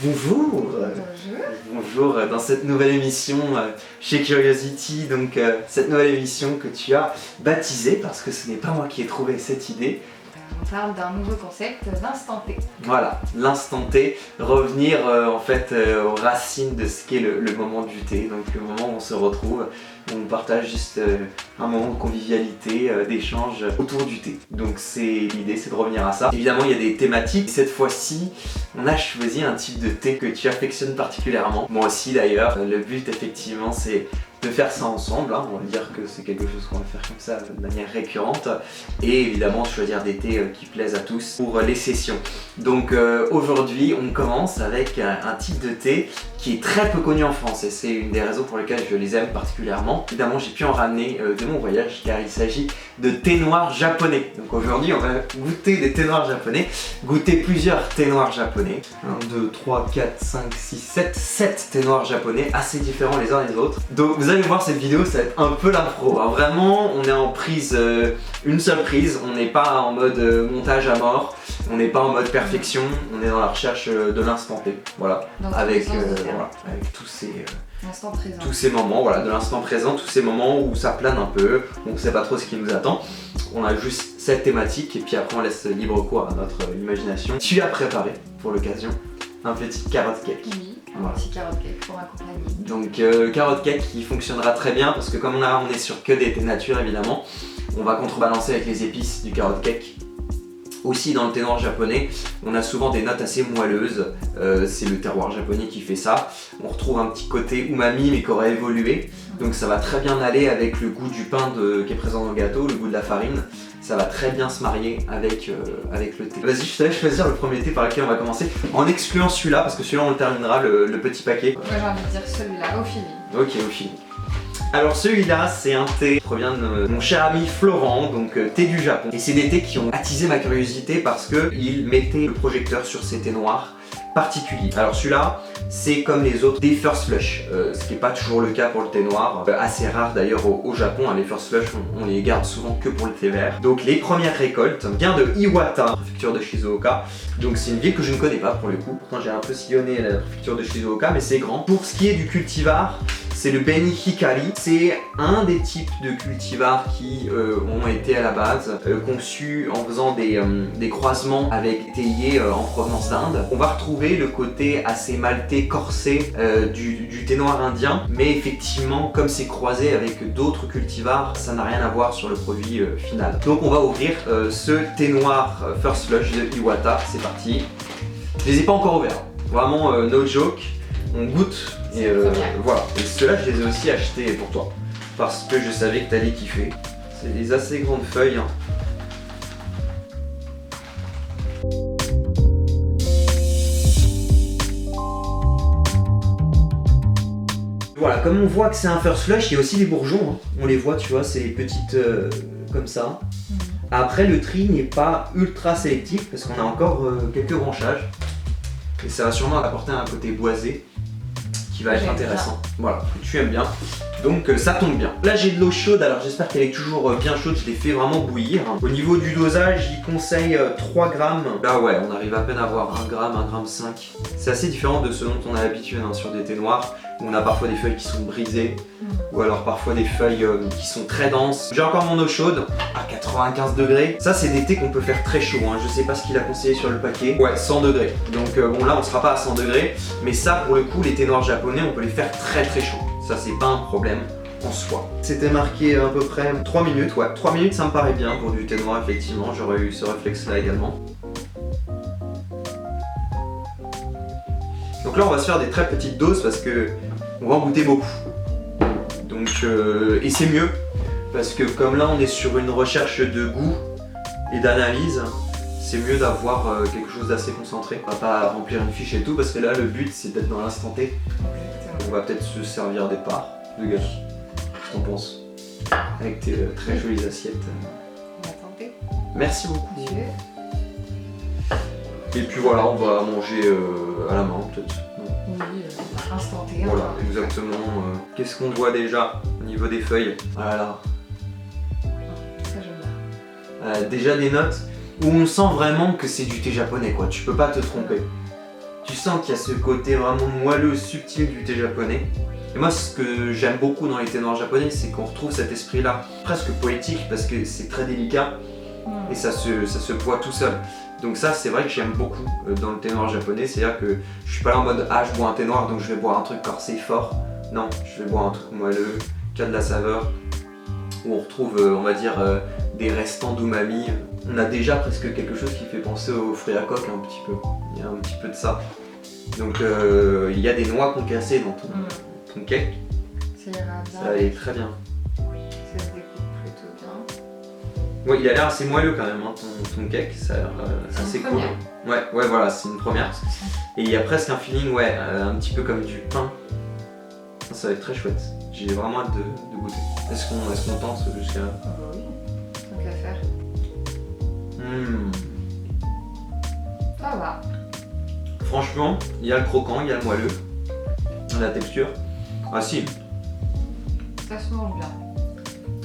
Bonjour. Bonjour dans cette nouvelle émission chez Curiosity, donc cette nouvelle émission que tu as baptisée, parce que ce n'est pas moi qui ai trouvé cette idée. On parle d'un nouveau concept, l'instant T. Voilà, l'instant T, revenir en fait aux racines de ce qu'est le moment du thé, donc le moment où on se retrouve, où on partage juste un moment de convivialité, d'échange autour du thé. Donc l'idée, c'est de revenir à ça. Évidemment, il y a des thématiques. Cette fois-ci, on a choisi un type de thé que tu affectionnes particulièrement. Moi aussi d'ailleurs. Le but, effectivement, c'est de faire ça ensemble, hein. On va dire que c'est quelque chose qu'on va faire comme ça de manière récurrente, et évidemment choisir des thés qui plaisent à tous pour les sessions. Donc aujourd'hui on commence avec un type de thé qui est très peu connu en France, et c'est une des raisons pour lesquelles je les aime particulièrement. Évidemment, j'ai pu en ramener de mon voyage, car il s'agit de thé noir japonais. Donc aujourd'hui on va goûter des thés noirs japonais, goûter plusieurs thés noirs japonais. 1, 2, 3, 4, 5, 6, 7 thés noirs japonais, assez différents les uns les autres. Donc vous allez voir, cette vidéo, ça va être un peu l'impro. Alors vraiment, on est en prise, une seule prise, on n'est pas en mode montage à mort, on n'est pas en mode perfection, on est dans la recherche de l'instant T. Voilà, avec tous ces moments, voilà, de l'instant présent, tous ces moments où ça plane un peu, on ne sait pas trop ce qui nous attend. On a juste cette thématique et puis après on laisse libre cours à notre imagination. Tu as préparé pour l'occasion un petit carrot cake. Oui. Voilà. Un petit carrot cake pour accompagner. Donc carrot cake qui fonctionnera très bien parce que comme on est sur que des thés nature évidemment, on va contrebalancer avec les épices du carrot cake. Aussi dans le thé noir japonais, on a souvent des notes assez moelleuses, c'est le terroir japonais qui fait ça. On retrouve un petit côté umami mais qui aurait évolué, donc ça va très bien aller avec le goût du pain qui est présent dans le gâteau, le goût de la farine. Ça va très bien se marier avec le thé. Vas-y, je te laisse choisir le premier thé par lequel on va commencer, en excluant celui-là, parce que celui-là on le terminera, le petit paquet. Moi j'ai envie de dire celui-là, au feeling. Ok, au feeling. Alors celui-là, c'est un thé qui provient de mon cher ami Florent, donc thé du Japon. Et c'est des thés qui ont attisé ma curiosité parce qu'il mettait le projecteur sur ces thés noirs particuliers. Alors celui-là, c'est comme les autres des first flush, ce qui n'est pas toujours le cas pour le thé noir, assez rare d'ailleurs au Japon, hein, les first flush on les garde souvent que pour le thé vert. Donc les premières récoltes viennent de Iwata, préfecture de Shizuoka, donc c'est une ville que je ne connais pas pour le coup, pourtant j'ai un peu sillonné la préfecture de Shizuoka, mais c'est grand. Pour ce qui est du cultivar, c'est le Beni Hikari, c'est un des types de cultivars qui ont été à la base conçus en faisant des croisements avec théiers en provenance d'Inde. On va retrouver le côté assez maltais, corsé du thé noir indien, mais effectivement comme c'est croisé avec d'autres cultivars, ça n'a rien à voir sur le produit final. Donc on va ouvrir ce thé noir First Flush de Iwata, c'est parti. Je les ai pas encore ouverts, vraiment no joke, on goûte. Et voilà, et ceux-là je les ai aussi achetés pour toi, parce que je savais que t'allais kiffer. C'est des assez grandes feuilles. Hein. Voilà, comme on voit que c'est un first flush, il y a aussi des bourgeons. Hein. On les voit, tu vois, c'est petites comme ça. Après, le tri n'est pas ultra sélectif parce qu'on a encore quelques branchages. Et ça va sûrement apporter un côté boisé qui va être intéressant. Voilà, que tu aimes bien. Donc ça tombe bien. Là j'ai de l'eau chaude, alors j'espère qu'elle est toujours bien chaude, je l'ai fait vraiment bouillir. Au niveau du dosage, il conseille 3 grammes. Là ouais, on arrive à peine à avoir 1 gramme, 1 gramme 5. C'est assez différent de ce dont on a l'habitude hein, sur des thés noirs, où on a parfois des feuilles qui sont brisées, ou alors parfois des feuilles qui sont très denses. J'ai encore mon eau chaude à 95 degrés. Ça c'est des thés qu'on peut faire très chaud, hein. Je sais pas ce qu'il a conseillé sur le paquet. Ouais, 100 degrés. Donc bon là on sera pas à 100 degrés, mais ça pour le coup les thés noirs japonais on peut les faire très très chauds. Ça c'est pas un problème en soi. C'était marqué à peu près 3 minutes, ouais. 3 minutes ça me paraît bien pour du thé noir effectivement, j'aurais eu ce réflexe là également. Donc là on va se faire des très petites doses parce que on va en goûter beaucoup. Donc et c'est mieux parce que comme là on est sur une recherche de goût et d'analyse, c'est mieux d'avoir quelque chose d'assez concentré. On va pas remplir une fiche et tout parce que là le but c'est d'être dans l'instant T. On va peut-être se servir des parts de gâteau. Qu'est-ce que t'en penses? Avec tes très jolies assiettes. On va tenter. Merci beaucoup. Et puis voilà, on va manger à la main peut-être. Oui, instant T. Voilà, exactement. Qu'est-ce qu'on voit déjà au niveau des feuilles? Voilà. Ça j'aime bien. Déjà des notes où on sent vraiment que c'est du thé japonais quoi, tu peux pas te tromper. Tu sens qu'il y a ce côté vraiment moelleux, subtil du thé japonais. Et moi ce que j'aime beaucoup dans les thés noirs japonais, c'est qu'on retrouve cet esprit-là, presque poétique parce que c'est très délicat et ça se boit tout seul. Donc ça c'est vrai que j'aime beaucoup dans le thé noir japonais, c'est-à-dire que je suis pas là en mode ah je bois un thé noir donc je vais boire un truc corsé fort. Non, je vais boire un truc moelleux, qui a de la saveur, où on retrouve on va dire des restants d'umami. On a déjà presque quelque chose qui fait penser aux fruits à coque un petit peu. Il y a un petit peu de ça. Donc il y a des noix concassées dans ton cake. Ça ira bien. Ça allait très bien. Ça se découpe plutôt bien. Ouais, il a l'air assez moelleux quand même, hein, ton cake, ça a l'air assez cool. Ouais, voilà, c'est une première. Et il y a presque un feeling, ouais, un petit peu comme du pain. Ça va être très chouette. J'ai vraiment hâte de goûter. Est-ce qu'on tente jusqu'à là? Ah bah oui, tant qu'à faire. Ça va. Franchement, il y a le croquant, il y a le moelleux, la texture. Ah si, Ça se mange bien.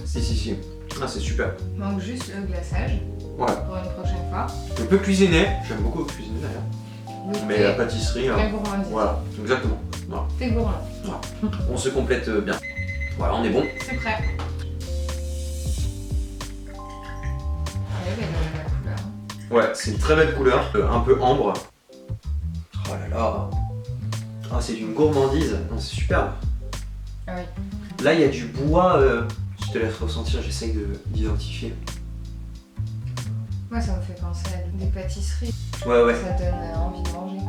si. Ah c'est super. Manque juste le glaçage Ouais. pour une prochaine fois. On peut cuisiner, j'aime beaucoup cuisiner d'ailleurs. Le Mais thé, la pâtisserie, très gourmandise. voilà, exactement. Voilà. Thé gourmand. On se complète bien. Voilà, on est bon. C'est prêt. Elle est belle la couleur. Ouais, c'est une très belle couleur, un peu ambre. Oh là là. Ah, c'est d'une gourmandise, non, c'est superbe. Ah oui. Là, il y a du bois, je te laisse ressentir, j'essaye d'identifier. Moi, ça me fait penser à des pâtisseries. Ouais. Ça donne envie de manger.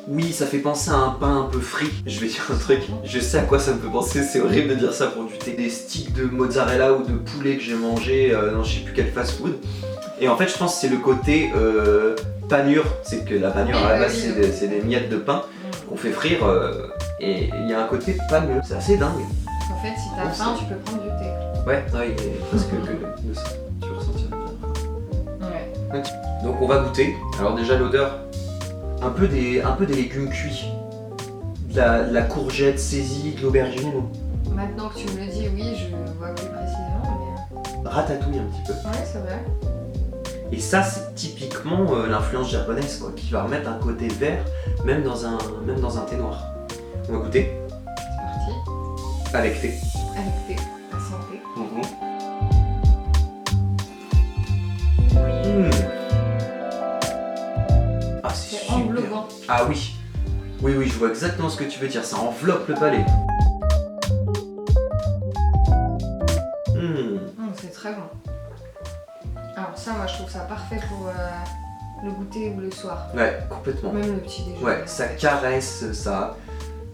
Oui, ça fait penser à un pain un peu frit. Je vais dire un truc, je sais à quoi ça me fait penser, c'est horrible de dire ça pour du thé. Des sticks de mozzarella ou de poulet que j'ai mangé dans je sais plus quel fast food. Et en fait, je pense que c'est le côté panure. C'est que la panure à la base, c'est des miettes de pain qu'on fait frire. Et il y a un côté panure. C'est assez dingue. En fait, si t'as faim, tu peux prendre du thé. Ouais, il est presque que de ça. Tu veux ressentir. Ouais. Donc on va goûter. Alors déjà l'odeur, un peu des légumes cuits. De la courgette saisie, de l'aubergine. Maintenant que tu me le dis, oui, je vois plus précisément, mais... Ratatouille un petit peu. Ouais, c'est vrai. Et ça c'est typiquement l'influence japonaise quoi, qui va remettre un côté vert même dans un thé noir. On va goûter. C'est parti. Avec thé. Avec thé, à santé. Ah c'est C'est super. englobant. Ah oui. Oui, je vois exactement ce que tu veux dire, ça enveloppe le palais. C'est très bon. Alors ça, moi, je trouve ça parfait pour le goûter ou le soir. Ouais, complètement. Même le petit déjeuner. Ouais, ça caresse, ça.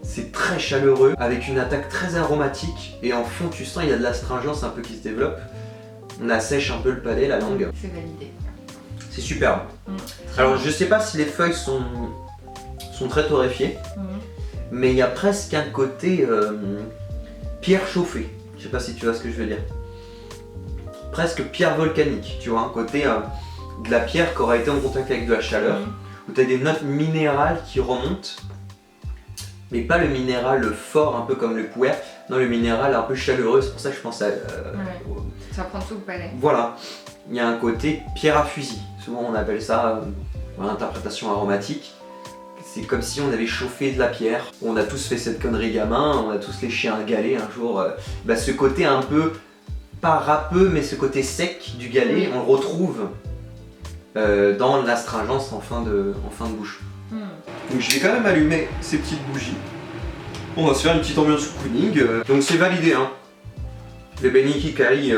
C'est très chaleureux, avec une attaque très aromatique. Et en fond, tu sens il y a de l'astringence un peu qui se développe. On assèche un peu le palais, la langue. C'est validé. C'est superbe. Alors, je sais pas si les feuilles sont très torréfiées, mais il y a presque un côté pierre chauffée. Je sais pas si tu vois ce que je veux dire. Presque pierre volcanique, tu vois, un côté de la pierre qui aura été en contact avec de la chaleur, où tu as des notes minérales qui remontent, mais pas le minéral fort, un peu comme le puer, non, le minéral un peu chaleureux, c'est pour ça que je pense à... Ça prend tout le palais. Voilà, il y a un côté pierre à fusil, souvent on appelle ça en interprétation aromatique. C'est comme si on avait chauffé de la pierre. On a tous fait cette connerie gamin, on a tous léché un galet un jour. Ce côté un peu, pas râpeux, mais ce côté sec du galet, on le retrouve dans l'astringence en fin de bouche. Donc je vais quand même allumer ces petites bougies. On va se faire une petite ambiance cocooning. Donc c'est validé, hein. Les Beniki Kai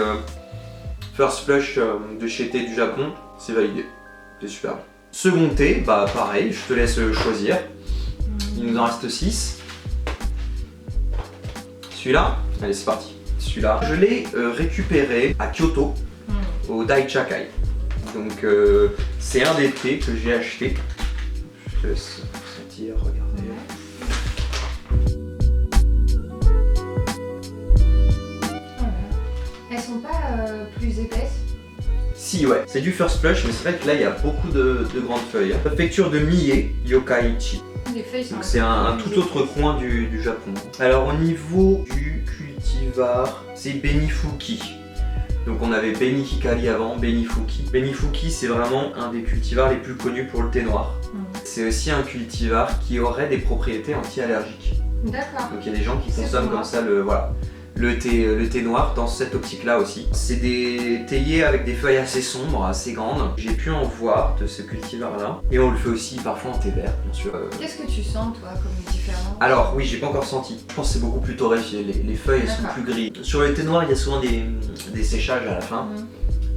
First Flush de chez Thé du Japon, c'est validé. C'est super. Second thé, pareil, je te laisse choisir. Il nous en reste 6. Celui-là, allez c'est parti. Celui-là, je l'ai récupéré à Kyoto, au Daicha Kai. Donc c'est un des thés que j'ai acheté. Je te laisse sentir, regarder. Elles sont pas plus épaisses? Si ouais, c'est du first flush, mais c'est vrai que là il y a beaucoup de grandes feuilles. Préfecture de Mie, Yokkaichi. Les feuilles sont... Donc c'est un tout autre coin du Japon. Alors au niveau du cultivar, c'est Benifuki. Donc on avait Beni-Hikari avant, Beni-Fuki. Beni-Fuki c'est vraiment un des cultivars les plus connus pour le thé noir. C'est aussi un cultivar qui aurait des propriétés anti-allergiques. D'accord. Donc il y a des gens qui consomment comme ça le thé noir dans cette optique-là aussi. C'est des théiers avec des feuilles assez sombres, assez grandes. J'ai pu en voir de ce cultivar-là. Et on le fait aussi parfois en thé vert, bien sûr. Qu'est-ce que tu sens, toi, comme différent? Alors oui, j'ai pas encore senti. Je pense que c'est beaucoup plus torréfié. Les feuilles elles sont plus grises. Sur le thé noir, il y a souvent des séchages à la fin,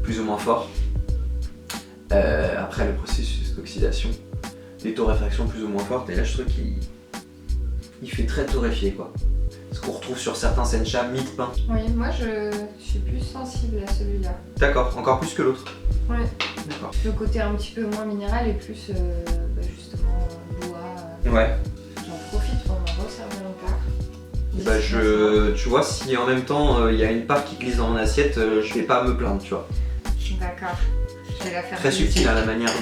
plus ou moins forts. Après le processus d'oxydation, des torréfactions plus ou moins fortes. Et là, je trouve qu'il fait très torréfié, quoi. Ce qu'on retrouve sur certains sencha, mie de pain. Oui, moi je suis plus sensible à celui-là. D'accord, encore plus que l'autre. Ouais. D'accord. Le côté un petit peu moins minéral et plus justement bois. Ouais. J'en profite pour m'en resservir une part. Tu vois, si en même temps il y a une part qui glisse dans mon assiette, je vais pas me plaindre, tu vois. D'accord. Je vais la faire. Très subtil à la manière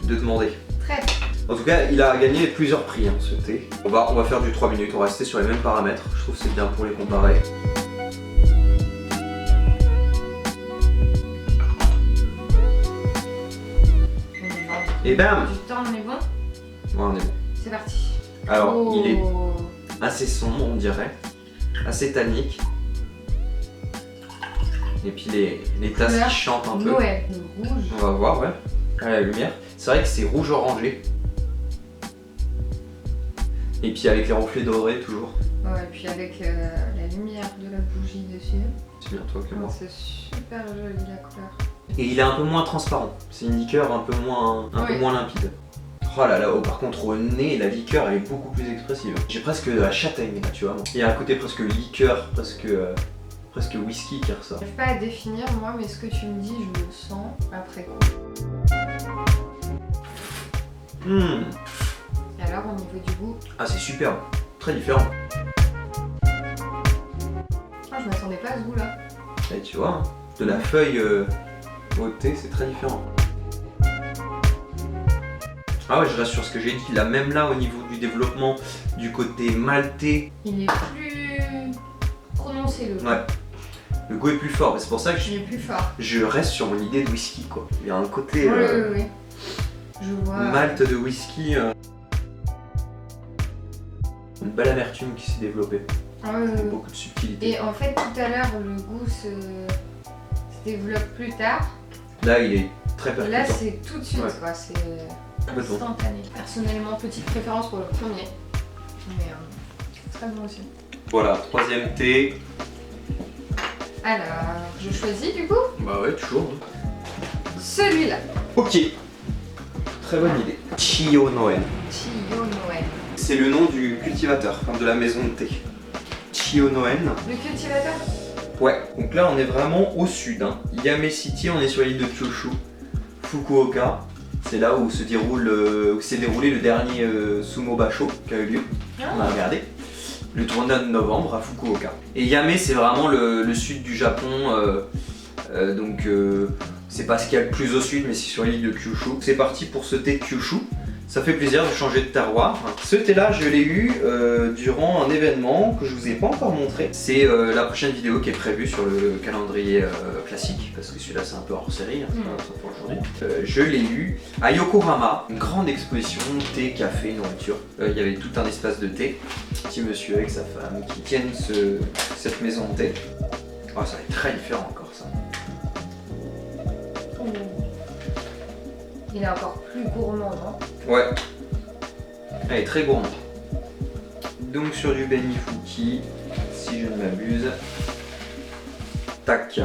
de demander. Très. En tout cas, il a gagné plusieurs prix, ce thé. On va faire du 3 minutes, on va rester sur les mêmes paramètres. Je trouve que c'est bien pour les comparer. Et bam! Du temps, on est bon? Ouais, on est bon. C'est parti. Alors, il est assez sombre, on dirait. Assez tannique. Et puis les tasses qui chantent un peu. Ouais, le rouge. On va voir, ouais. À la lumière. C'est vrai que c'est rouge orangé. Et puis avec les reflets dorés toujours. Ouais, et puis avec la lumière de la bougie dessus. C'est bien toi que moi. C'est super joli la couleur. Et il est un peu moins transparent. C'est une liqueur un peu moins limpide. Oh là là, par contre au nez, la liqueur elle est beaucoup plus expressive. J'ai presque de la châtaigne là, tu vois. Il y a un côté presque liqueur, presque whisky qui ressort. J'arrive pas à définir moi, mais ce que tu me dis, je le sens après coup. Et alors au niveau du goût? Ah c'est superbe, très différent. Ah, je m'attendais pas à ce goût là. Et tu vois, de la feuille au thé, c'est très différent. Ah ouais, je reste sur ce que j'ai dit, là même là au niveau du développement du côté maltais. Il est plus prononcé le goût. Ouais. Le goût est plus fort, mais c'est pour ça que Il est plus fort. je reste sur mon idée de whisky quoi. Il y a un côté Oui. Je vois. malt de whisky. Une belle amertume qui s'est développée. Beaucoup de subtilité. Et en fait, tout à l'heure, le goût se développe plus tard. Là, il est très Et percutant. là, c'est tout de suite, quoi. C'est Complètement. instantané. Personnellement, petite préférence pour le premier. Mais c'est très bon aussi. Voilà, troisième thé. Alors, je choisis du coup Bah ouais, toujours. celui-là. Ok. Très bonne idée. Chiyo Noen. Chiyo Noël. C'est le nom du cultivateur, enfin de la maison de thé. Chiyo Noen. Le cultivateur? Ouais, donc là on est vraiment au sud. Yame City, on est sur l'île de Kyushu. Fukuoka, c'est là où s'est déroulé le dernier Sumo Basho qui a eu lieu. On a regardé. Le 29 novembre à Fukuoka. Et Yame, c'est vraiment le sud du Japon. Donc c'est pas ce qu'il y a le plus au sud, mais c'est sur l'île de Kyushu. C'est parti pour ce thé Kyushu. Ça fait plaisir de changer de terroir. Ce thé-là, je l'ai eu durant un événement que je vous ai pas encore montré. C'est la prochaine vidéo qui est prévue sur le calendrier classique, parce que celui-là c'est un peu hors série, pour aujourd'hui. Je l'ai eu à Yokohama, une grande exposition thé, café, nourriture. Il y avait tout un espace de thé. Petit monsieur avec sa femme qui tiennent cette maison de thé. Oh, ça va être très différent encore ça. Il est encore plus gourmand, non? Ouais. Elle est très gourmande. Donc sur du Beni-Fuki, si je ne m'abuse. Tac.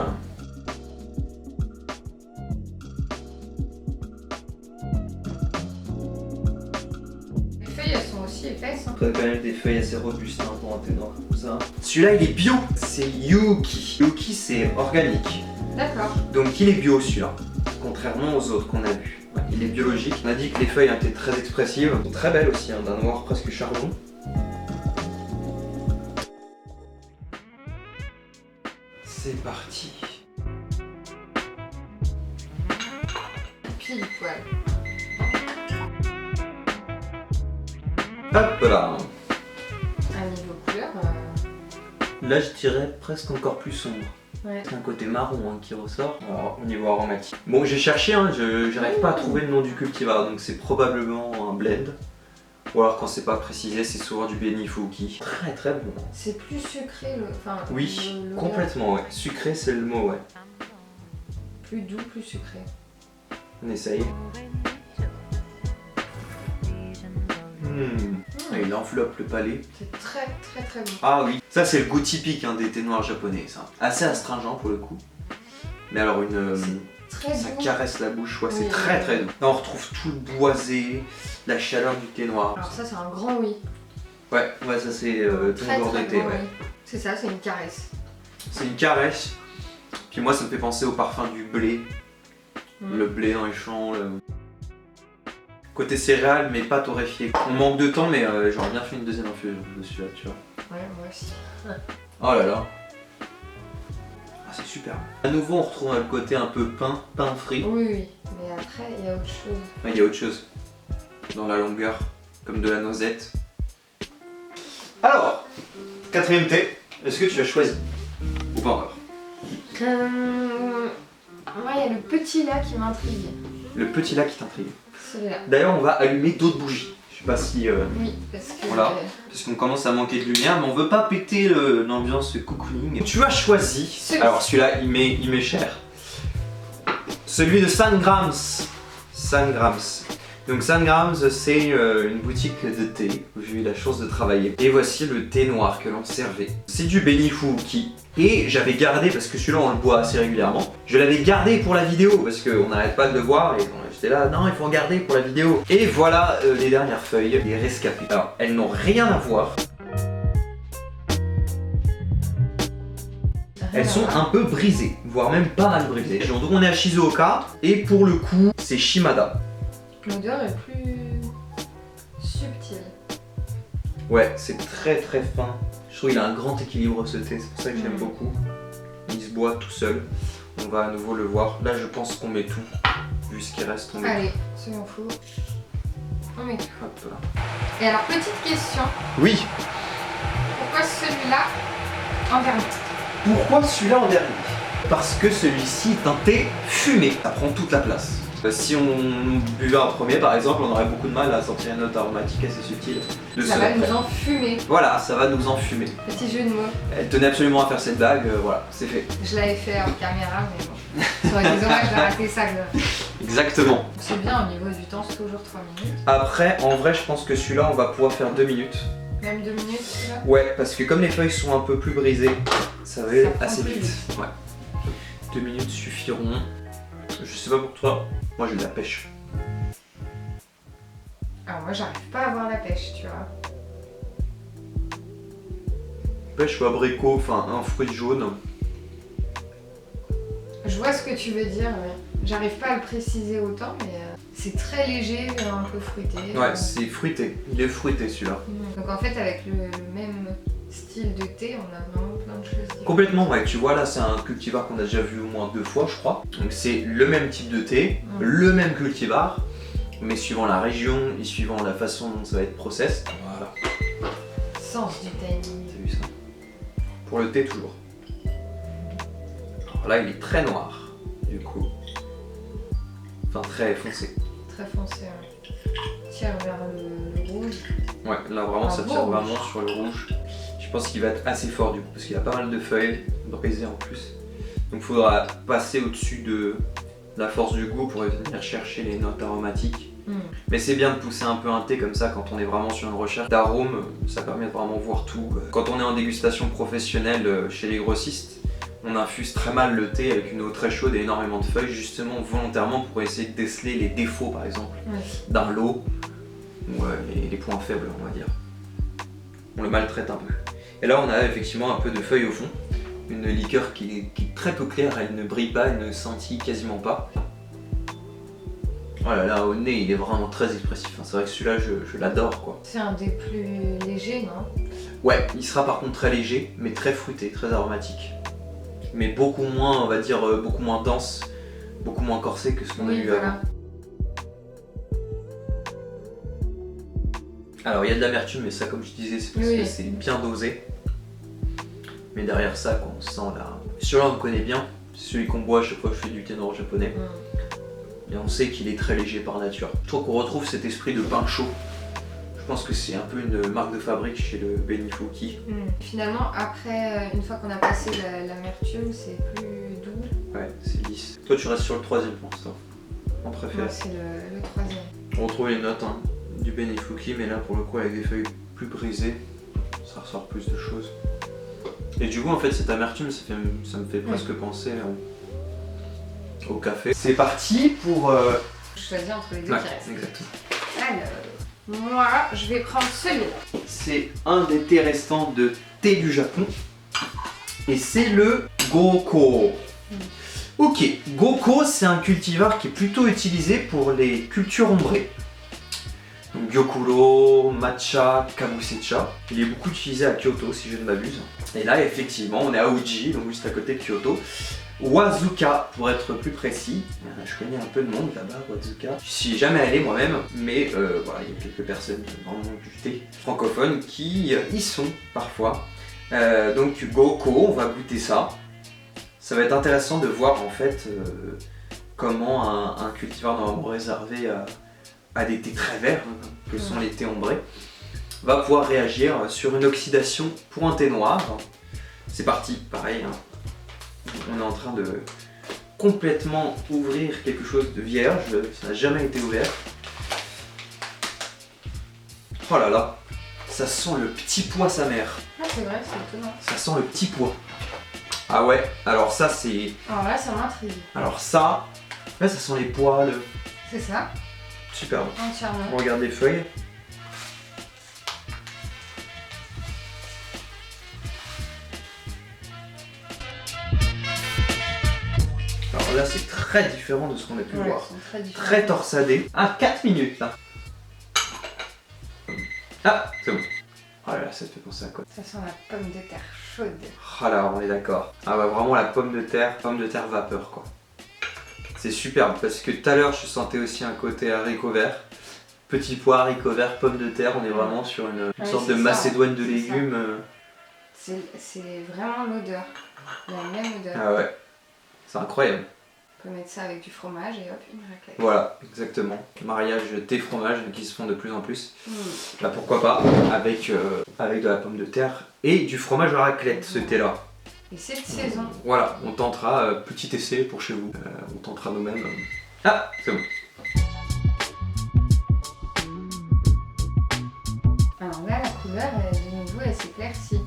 Les feuilles, elles sont aussi épaisses. Après quand même des feuilles assez robustes pour un thé noir comme ça. Celui-là il est bio, c'est Yuki. Yuki c'est organique. D'accord. Donc il est bio celui-là, contrairement aux autres qu'on a vus. Ouais, il est biologique. On a dit que les feuilles étaient très expressives, très belles aussi, d'un noir presque charbon. C'est parti. Pile poil. Hop là. À niveau couleur. Là je dirais presque encore plus sombre. Ouais. C'est un côté marron hein, qui ressort alors, au niveau aromatique. Bon, j'ai cherché, hein, j'arrive pas à trouver le nom du cultivar, donc c'est probablement un blend. Ou alors quand c'est pas précisé, c'est souvent du Benifuki. Très très bon. C'est plus sucré le. Enfin, Oui, le complètement, ouais. Sucré, c'est le mot, ouais. Plus doux, plus sucré. On essaye. Et il enveloppe le palais. C'est très très très bon. Ah oui, ça c'est le goût typique hein, des thés noirs japonais, ça. Assez astringent pour le coup. Mais alors Très ça doux. caresse la bouche, ouais, c'est Oui, très oui. très doux. Là, on retrouve tout le boisé, la chaleur du thé noir. Alors ça c'est un grand oui. Ouais, ça c'est tout Très le bord très de thé, grand ouais. oui. C'est ça, c'est une caresse. C'est une caresse. Puis moi ça me fait penser au parfum du blé. Le blé dans les champs. Côté céréales mais pas torréfié. On manque de temps mais j'aurais bien fait une deuxième infusion dessus là, tu vois. Ouais, moi aussi. Oh là là. Ah, c'est super. À nouveau on retrouve le côté un peu pain frit. Oui, oui. Mais après, il y a autre chose. Ah, il y a autre chose. Dans la longueur, comme de la noisette. Alors, quatrième thé, est-ce que tu as choisi? Ou pas encore? Moi, il y a le petit là qui m'intrigue. Le petit là qui t'intrigue. Celui-là. D'ailleurs, on va allumer d'autres bougies. Je sais pas si... Oui, parce que. Voilà. Parce qu'on commence à manquer de lumière, mais on veut pas péter l'ambiance cocooning. Tu as choisi... Alors celui-là, il m'est cher. Celui de Sangrams. Sangrams. Donc Sangrams, c'est une boutique de thé où j'ai eu la chance de travailler. Et voici le thé noir que l'on servait. C'est du Benifuki. Et j'avais gardé, parce que celui-là on le boit assez régulièrement, je l'avais gardé pour la vidéo, parce qu'on n'arrête pas de le voir, et j'étais là, non il faut en garder pour la vidéo. Et voilà les dernières feuilles, les rescapées. Alors elles n'ont rien à voir. Elles sont un peu brisées, voire même pas mal brisées. Donc on est à Shizuoka, et pour le coup, c'est Shimada. L'odeur est plus subtile. Ouais, c'est très très fin. Je trouve qu'il a un grand équilibre ce thé, c'est pour ça que j'aime beaucoup. Il se boit tout seul. On va à nouveau le voir. Là, je pense qu'on met tout. Vu ce qui reste, on met Allez, soyons fous. On met tout. tout. Hop là. Et alors, petite question. Oui, Pourquoi celui-là en dernier? pourquoi celui-là en dernier? Parce que celui-ci est un thé fumé. Ça prend toute la place. Si on buvait un premier par exemple, on aurait beaucoup de mal à sortir une note aromatique assez subtile de Ça ce va après. nous enfumer. Voilà, ça va nous enfumer. Petit jeu de mots. Elle tenait absolument à faire cette blague, voilà, c'est fait. Je l'avais fait en caméra, mais bon. Ça aurait été dommage de rater ça. Exactement. C'est bien, au niveau du temps, c'est toujours 3 minutes. Après, en vrai, je pense que celui-là, on va pouvoir faire 2 minutes. Même 2 minutes, celui-là. Ouais, parce que comme les feuilles sont un peu plus brisées, ça va Ça aller prend assez plus vite. Ouais. 2 minutes suffiront. Je sais pas pour toi, moi j'ai de la pêche. Alors moi, j'arrive pas à avoir la pêche, tu vois. Pêche ou abricot, enfin un fruit jaune. Je vois ce que tu veux dire, mais j'arrive pas à le préciser autant, mais c'est très léger, un peu fruité. Ouais, c'est fruité. Il est fruité celui-là. Donc en fait, avec le même style de thé, on a vraiment plein de choses différentes. Complètement, ouais. Tu vois là, c'est un cultivar qu'on a déjà vu au moins 2 fois, je crois. Donc c'est le même type de thé, le même cultivar, mais suivant la région et suivant la façon dont ça va être process. Voilà. Sens du timing. T'as vu ça? Pour le thé toujours. Alors là, il est très noir, du coup. Enfin, très foncé. Très foncé, ouais. Tire vers le rouge. Ouais, là vraiment, Un ça beau tire rouge. vraiment sur le rouge. Je pense qu'il va être assez fort du coup, parce qu'il y a pas mal de feuilles brisées en plus. Donc il faudra passer au-dessus de la force du goût pour venir chercher les notes aromatiques. Mais c'est bien de pousser un peu un thé comme ça quand on est vraiment sur une recherche d'arômes, ça permet de vraiment voir tout. Quand on est en dégustation professionnelle chez les grossistes, on infuse très mal le thé avec une eau très chaude et énormément de feuilles, justement volontairement pour essayer de déceler les défauts par exemple d'un lot, ou les points faibles on va dire. On le maltraite un peu. Et là on a effectivement un peu de feuilles au fond, une liqueur qui est très peu claire, elle ne brille pas, elle ne scintille quasiment pas. Oh là là, au nez il est vraiment très expressif, c'est vrai que celui-là je l'adore quoi. C'est un des plus légers, non? Ouais, il sera par contre très léger, mais très fruité, très aromatique. Mais beaucoup moins, on va dire, beaucoup moins dense, beaucoup moins corsé que ce qu'on a eu avant. Alors il y a de l'amertume, mais ça comme je disais, c'est parce que c'est bien dosé. Mais derrière ça, on sent la Celui-là on connaît bien, c'est celui qu'on boit à chaque fois que je fais du thé noir japonais. Et on sait qu'il est très léger par nature. Je trouve qu'on retrouve cet esprit de pain chaud. Je pense que c'est un peu une marque de fabrique chez le Benifuki. Finalement, après, une fois qu'on a passé l'amertume, c'est plus doux. Ouais, c'est lisse. Toi, tu restes sur le troisième pour ça. En préféré. Ouais, c'est le troisième. On retrouve les notes hein, du Benifuki, mais là pour le coup avec des feuilles plus brisées, ça ressort plus de choses. Et du coup, en fait, cette amertume, ça me fait presque penser au café. C'est parti pour. Choisir entre les deux qui restent. Exactement. Alors. Moi, je vais prendre celui-là. C'est un des thés restants de thé du Japon. Et c'est le Goko. Ok, Goko, c'est un cultivar qui est plutôt utilisé pour les cultures ombrées. Donc Gyokuro, Matcha, Kabusecha. Il est beaucoup utilisé à Kyoto, si je ne m'abuse. Et là, effectivement, on est à Uji, donc juste à côté de Kyoto. Wazuka, pour être plus précis. Je connais un peu de monde là-bas, Wazuka. Je suis jamais allé moi-même, mais voilà, il y a quelques personnes dans le monde du thé francophone qui y sont parfois. Donc Goko, on va goûter ça. Ça va être intéressant de voir en fait comment un cultivar normalement réservé à des thés très verts, que sont les thés ombrés, va pouvoir réagir sur une oxydation pour un thé noir. C'est parti, pareil. On est en train de complètement ouvrir quelque chose de vierge, ça n'a jamais été ouvert. Oh là là, ça sent le petit pois sa mère. Ah c'est vrai, c'est étonnant. Ça sent le petit pois. Ah ouais, alors ça c'est... Alors là, ça m'intrigue. Alors ça, là ça sent les pois, C'est ça, superbe. entièrement. On regarde les feuilles. Alors là c'est très différent de ce qu'on a pu voir. Très torsadé. Ah, 4 minutes là. Ah, c'est bon. Oh là là, ça te fait penser à quoi? Ça sent la pomme de terre chaude. Oh là, on est d'accord. Ah bah vraiment la pomme de terre vapeur quoi. C'est superbe parce que tout à l'heure je sentais aussi un côté haricot vert. Petit pois, haricot vert, pomme de terre, on est vraiment sur une sorte de macédoine de légumes. C'est vraiment l'odeur, la même odeur. Ah ouais, c'est incroyable. On peut mettre ça avec du fromage et hop, une raclette. Voilà, exactement. Mariage thé-fromage qui se font de plus en plus. Bah pourquoi pas, avec de la pomme de terre et du fromage à raclette, ce thé-là. Et c'est de saison. Voilà, on tentera, petit essai pour chez vous. On tentera nous-mêmes. Ah, c'est bon. Alors là, la couleur, de nouveau, elle s'éclaircit.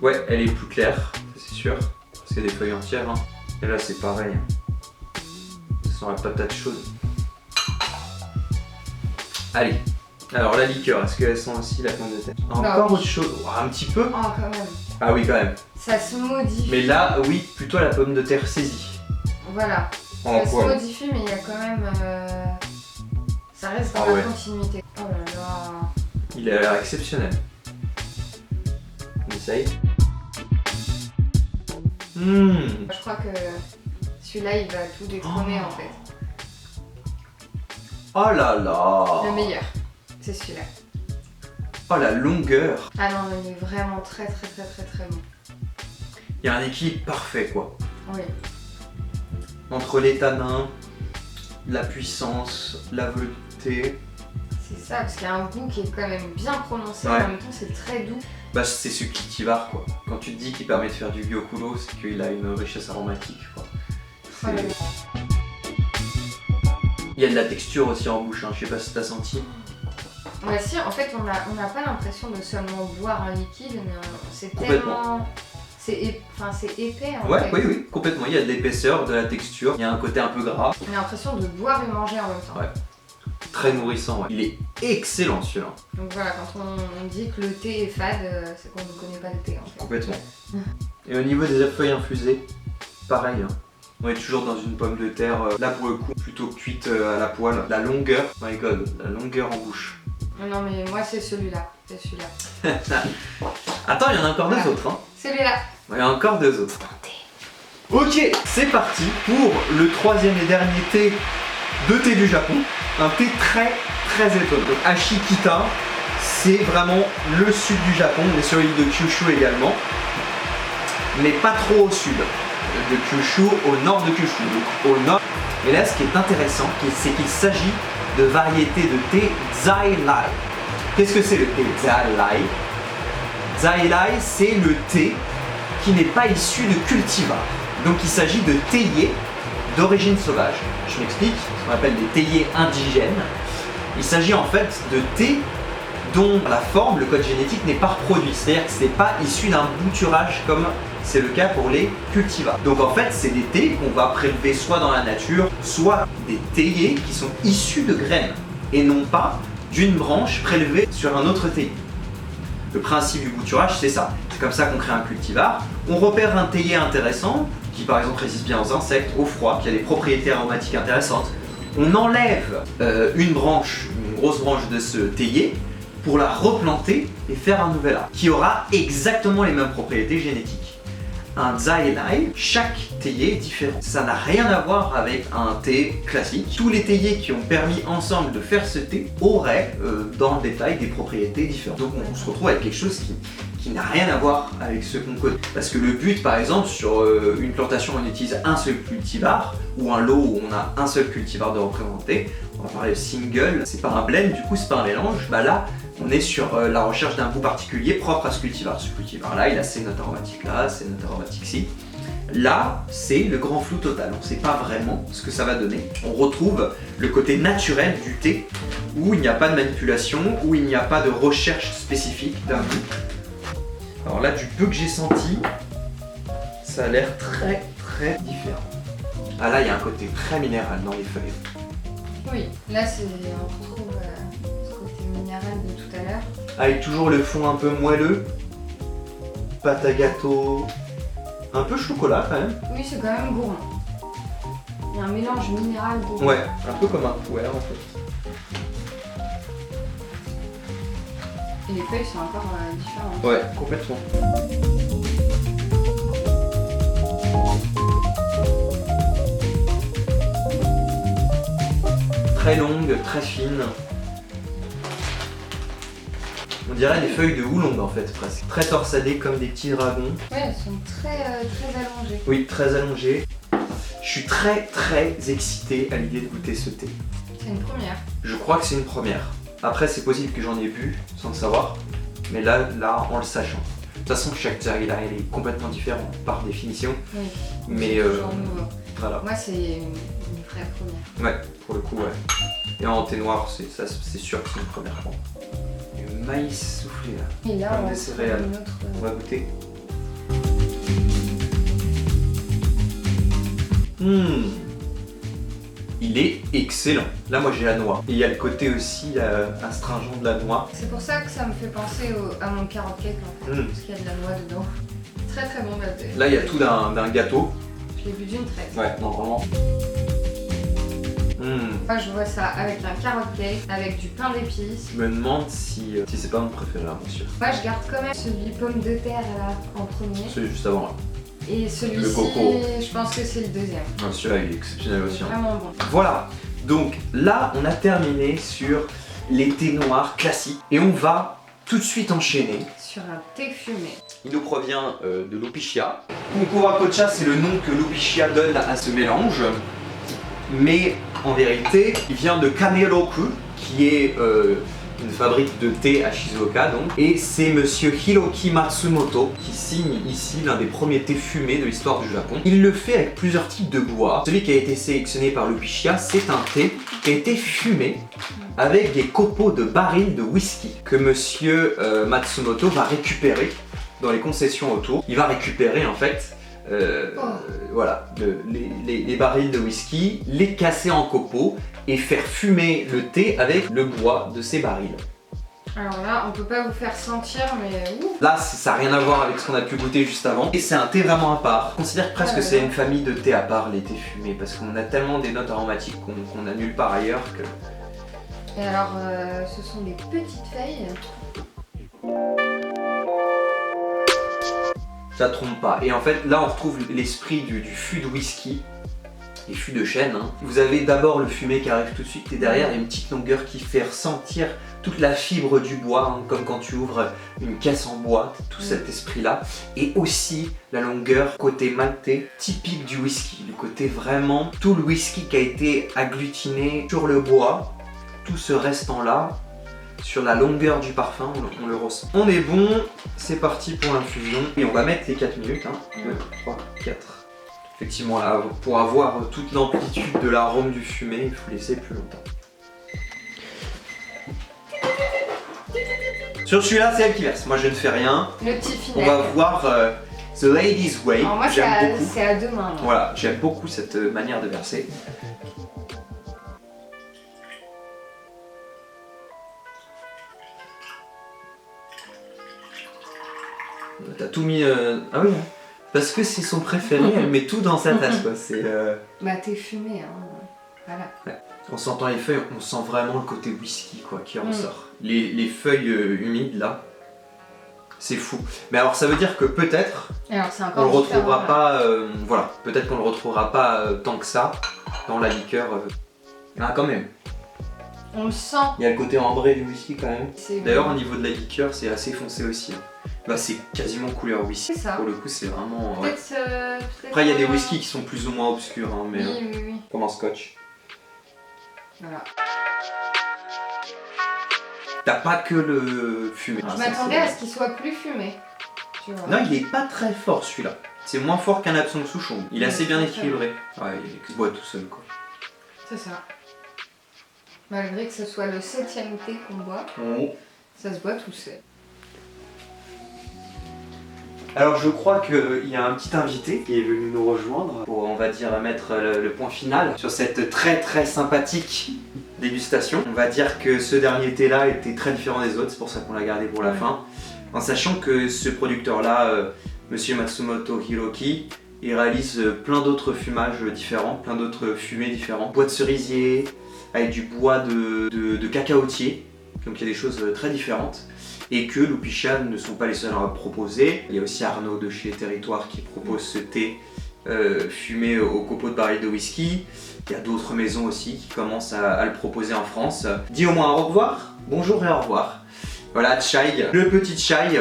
Ouais, elle est plus claire, c'est sûr. Parce qu'il y a des feuilles entières. Hein. Et là, c'est pareil. Ça sent la patate chaude. Allez. Alors, la liqueur, est-ce qu'elle sent aussi la pomme de terre? Encore autre chose. Oh, un petit peu. Oh, quand même. Ah oui, quand même. Ça se modifie. Mais là, oui, plutôt la pomme de terre saisie. Voilà. Ça se modifie, mais il y a quand même... Ça reste dans la continuité. Oh là là. Il a l'air exceptionnel. On essaye. Je crois que celui-là, il va tout détrôner en fait. Oh là là. Le meilleur, c'est celui-là. Oh la longueur. Ah non, il est vraiment très bon. Il y a un équilibre parfait quoi. Oui. Entre les tanins, la puissance, la velouté. C'est ça, parce qu'il y a un goût qui est quand même bien prononcé, Ouais. en même temps c'est très doux. Bah c'est ce cultivar quoi. Quand tu te dis qu'il permet de faire du gyokuro, c'est qu'il a une richesse aromatique quoi. Oh là là. Il y a de la texture aussi en bouche, hein. Je sais pas si t'as senti. Bah si, en fait on n'a pas l'impression de seulement boire un liquide, mais c'est Complètement. tellement... C'est épais en Ouais, fait. oui, complètement. Il y a de l'épaisseur, de la texture, il y a un côté un peu gras. On a l'impression de boire et manger en même temps. Ouais. Très nourrissant, ouais. Il est excellent celui-là. Donc voilà, quand on dit que le thé est fade, c'est qu'on ne connaît pas le thé en fait. Complètement. Et au niveau des feuilles infusées, pareil. Hein. On est toujours dans une pomme de terre, là pour le coup, plutôt cuite à la poêle. La longueur, my god, la longueur en bouche. Non mais moi c'est celui-là, Attends, il y en a encore deux autres. Hein. Celui-là. Il y en a encore deux autres. Ok, c'est parti pour le troisième et dernier thé de thé du Japon. Un thé très étonnant. Donc Ashikita, c'est vraiment le sud du Japon. On est sur l'île de Kyushu également. mais pas trop au sud de Kyushu, au nord de Kyushu, donc au nord. Et là, ce qui est intéressant, c'est qu'il s'agit de variétés de thé Zai Lai. Qu'est-ce que c'est le thé Zai Lai? Zai Lai, c'est le thé qui n'est pas issu de cultivars. Donc il s'agit de théiers d'origine sauvage. Je m'explique, ce qu'on appelle des théiers indigènes. Il s'agit en fait de thé dont la forme, le code génétique n'est pas reproduit. C'est-à-dire que ce n'est pas issu d'un bouturage comme c'est le cas pour les cultivars. Donc en fait, c'est des thés qu'on va prélever soit dans la nature, soit des théiers qui sont issus de graines et non pas d'une branche prélevée sur un autre théier. Le principe du bouturage, c'est ça. C'est comme ça qu'on crée un cultivar. On repère un théier intéressant, qui par exemple résiste bien aux insectes, au froid, qui a des propriétés aromatiques intéressantes. On enlève une branche, une grosse branche de ce théier, pour la replanter et faire un nouvel arbre, qui aura exactement les mêmes propriétés génétiques. Un Zai Lai, chaque théier est différent. Ça n'a rien à voir avec un thé classique. Tous les théiers qui ont permis ensemble de faire ce thé auraient, dans le détail, des propriétés différentes. Donc on se retrouve avec quelque chose qui n'a rien à voir avec ce qu'on connaît. Parce que le but, par exemple, sur une plantation, on utilise un seul cultivar, ou un lot où on a un seul cultivar de représenté. On va parler de single, c'est pas un blend, du coup c'est pas un mélange. Bah là, on est sur la recherche d'un goût particulier propre à ce cultivar. Ce cultivar-là, il a ces notes aromatiques là, ces notes aromatiques ci. Là, c'est le grand flou total. On ne sait pas vraiment ce que ça va donner. On retrouve le côté naturel du thé, où il n'y a pas de manipulation, où il n'y a pas de recherche spécifique d'un goût. Alors là, du peu que j'ai senti, ça a l'air très très différent. Ah là, il y a un côté très minéral dans les feuilles. Oui, là on retrouve ce côté minéral de tout à l'heure. Avec toujours le fond un peu moelleux, pâte à gâteau, un peu chocolat quand même. Oui, c'est quand même gourmand. Il y a un mélange minéral gourmand. Ouais, un peu comme un poulet en fait. Et les feuilles sont encore différentes. Ouais, complètement. Très longue, très fine. On dirait des feuilles de houlong en fait presque. Très torsadées comme des petits dragons. Ouais, elles sont très allongées. Oui, très allongées. Je suis très excité à l'idée de goûter ce thé. C'est une première. Je crois que c'est une première. Après c'est possible que j'en ai bu sans le savoir. Mais là en le sachant. De toute façon chaque Zai Lai elle est complètement différente par définition. Oui. Mais toujours nouveau. voilà. Moi c'est une vraie première. Ouais, pour le coup ouais. Et en thé noir c'est sûr que c'est une première fois. Le maïs soufflé là. Et là Comme on des retrouve céréales. une autre. On va goûter. Il est excellent. Là moi j'ai la noix. Et il y a le côté aussi astringent de la noix. C'est pour ça que ça me fait penser à mon carrot cake en fait. Parce qu'il y a de la noix dedans. Très très bon gâteau. Là il y a tout d'un gâteau. Je l'ai bu d'une traite. Ouais, non vraiment. Moi je vois ça avec un carrot cake, avec du pain d'épices. Je me demande si c'est pas mon préféré là, monsieur. Moi je garde quand même celui pomme de terre là en premier. Celui juste avant là. Et celui-ci, Le coco. je pense que c'est le deuxième. Ah, celui-là il est exceptionnel aussi. Hein. Vraiment bon. Voilà, donc là on a terminé sur les thés noirs classiques. Et on va tout de suite enchaîner. Sur un thé fumé. Il nous provient de l'Opichia. Kunkurakocha, c'est le nom que l'Opichia donne à ce mélange. Mais en vérité, il vient de Kaneroku, qui est une fabrique de thé à Shizuoka donc. Et c'est monsieur Hiroki Matsumoto qui signe ici l'un des premiers thés fumés de l'histoire du Japon. Il le fait avec plusieurs types de bois. Celui qui a été sélectionné par l'Opichia, c'est un thé qui a été fumé avec des copeaux de barils de whisky que monsieur Matsumoto va récupérer dans les concessions autour. Il va récupérer en fait voilà, les barils de whisky, les casser en copeaux et faire fumer le thé avec le bois de ces barils. Alors là, on peut pas vous faire sentir, mais Là, ça n'a rien à voir avec ce qu'on a pu goûter juste avant. Et c'est un thé vraiment à part. Je considère presque que c'est une famille de thé à part, les thés fumés, parce qu'on a tellement des notes aromatiques qu'on a nulle part ailleurs que... Et alors, ce sont des petites feuilles. Ça trompe pas. Et en fait, là, on retrouve l'esprit du fût de whisky les fûts de chêne. Hein. Vous avez d'abord le fumet qui arrive tout de suite et derrière il y a une petite longueur qui fait ressentir toute la fibre du bois, hein, comme quand tu ouvres une caisse en bois, tout cet esprit-là. Et aussi la longueur côté maltais, typique du whisky. Le côté vraiment, tout le whisky qui a été agglutiné sur le bois, tout ce restant-là, sur la longueur du parfum, on le ressent. On est bon, c'est parti pour l'infusion. Et on va mettre les 4 minutes, hein. 2, 3, 4. Effectivement, là, pour avoir toute l'amplitude de l'arôme du fumé, il faut laisser plus longtemps. Sur celui-là, c'est elle qui verse. Moi, je ne fais rien. Le petit finet. On va voir The Lady's Way. Alors moi, j'aime beaucoup. C'est à deux mains. Moi. Voilà, j'aime beaucoup cette manière de verser. T'as tout mis... Ah oui, parce que c'est son préféré, elle met tout dans sa tasse, quoi. C'est... Bah, t'es fumé, hein. Voilà. Ouais. En sentant les feuilles, on sent vraiment le côté whisky, quoi, qui ressort. Les feuilles humides, là, c'est fou. Mais alors, ça veut dire que peut-être, on le retrouvera pas... voilà, peut-être qu'on le retrouvera pas tant que ça dans la liqueur. Ah, quand même. On le sent. Il y a le côté ambré du whisky, quand même. D'ailleurs, bon. au niveau de la liqueur, c'est assez foncé aussi. Bah, c'est quasiment couleur whisky. C'est ça. Pour le coup, c'est vraiment... Peut-être, Après, il y a des whiskies qui sont plus ou moins obscurs, hein, mais oui. comme en scotch. Voilà. T'as pas que le fumé. Je m'attendais à ce qu'il soit plus fumé. Tu vois. Non, il est pas très fort celui-là. C'est moins fort qu'un Absinthe Souchon. Il est assez bien équilibré. Ouais, il se boit tout seul, quoi. C'est ça. Malgré que ce soit le 7ème thé qu'on boit, ça se boit tout seul. Alors je crois qu'il y a un petit invité qui est venu nous rejoindre pour, on va dire, mettre le point final sur cette très très sympathique dégustation. On va dire que ce dernier thé là était très différent des autres, c'est pour ça qu'on l'a gardé pour la fin. En sachant que ce producteur là, Monsieur Matsumoto Hiroki, il réalise plein d'autres fumages différents, plein d'autres fumées différents. Bois de cerisier, avec du bois de cacaotier, donc il y a des choses très différentes. Et que Loupichan ne sont pas les seuls à proposer. Il y a aussi Arnaud de chez Territoire qui propose ce thé fumé au copeaux de baril de whisky. Il y a d'autres maisons aussi qui commencent à le proposer en France. Dis au moins au revoir, bonjour et au revoir. Voilà, Chai, le petit Chai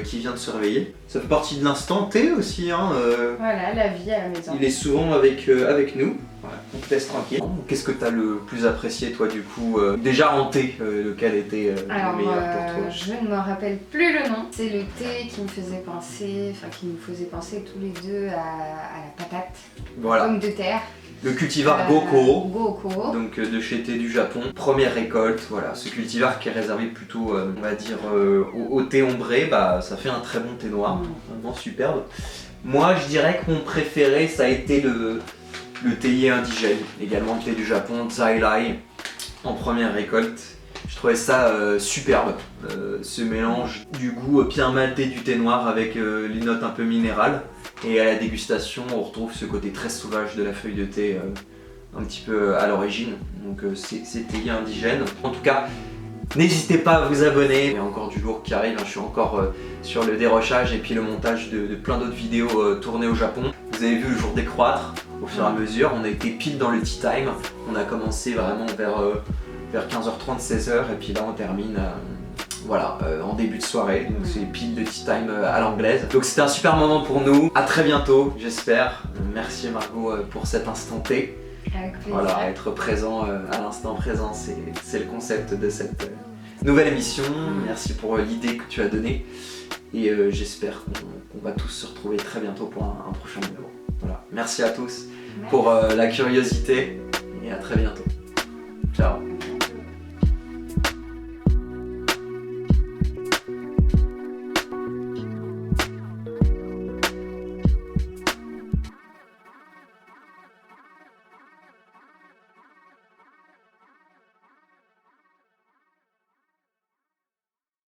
qui vient de se réveiller. Ça fait partie de l'instant thé aussi. Hein, Voilà, la vie à la maison. Il est souvent avec nous. Voilà, on te laisse tranquille. Qu'est-ce que tu as le plus apprécié toi du coup déjà en thé, lequel était le meilleur pour toi? Je ne me rappelle plus le nom. C'est le thé qui me faisait penser, qui nous faisait penser tous les deux à la patate, voilà. Pomme de terre. Le cultivar Goko, donc de chez Thé du Japon, première récolte, voilà, ce cultivar qui est réservé plutôt, on va dire, au thé ombré, bah ça fait un très bon thé noir, vraiment superbe. Moi je dirais que mon préféré ça a été le théier indigène, également le thé du Japon, Zai Lai, en première récolte. Je trouvais ça superbe, ce mélange du goût bien maltais du thé noir avec les notes un peu minérales. Et à la dégustation, on retrouve ce côté très sauvage de la feuille de thé un petit peu à l'origine. Donc c'est théier indigène. En tout cas, n'hésitez pas à vous abonner. Il y a encore du lourd qui arrive, hein. Je suis encore sur le dérochage et puis le montage de plein d'autres vidéos tournées au Japon. Vous avez vu le jour décroître au fur et à mesure. On a été pile dans le tea time. On a commencé vraiment vers 15h30, 16h et puis là on termine voilà, en début de soirée, donc c'est pile de tea time à l'anglaise. Donc c'était un super moment pour nous, à très bientôt j'espère. Merci Margot pour cet instant T. Avec plaisir. Voilà, être présent à l'instant présent, c'est le concept de cette nouvelle émission. Merci pour l'idée que tu as donnée et j'espère qu'on va tous se retrouver très bientôt pour un prochain numéro. Voilà, merci à tous pour la curiosité et à très bientôt. Ciao.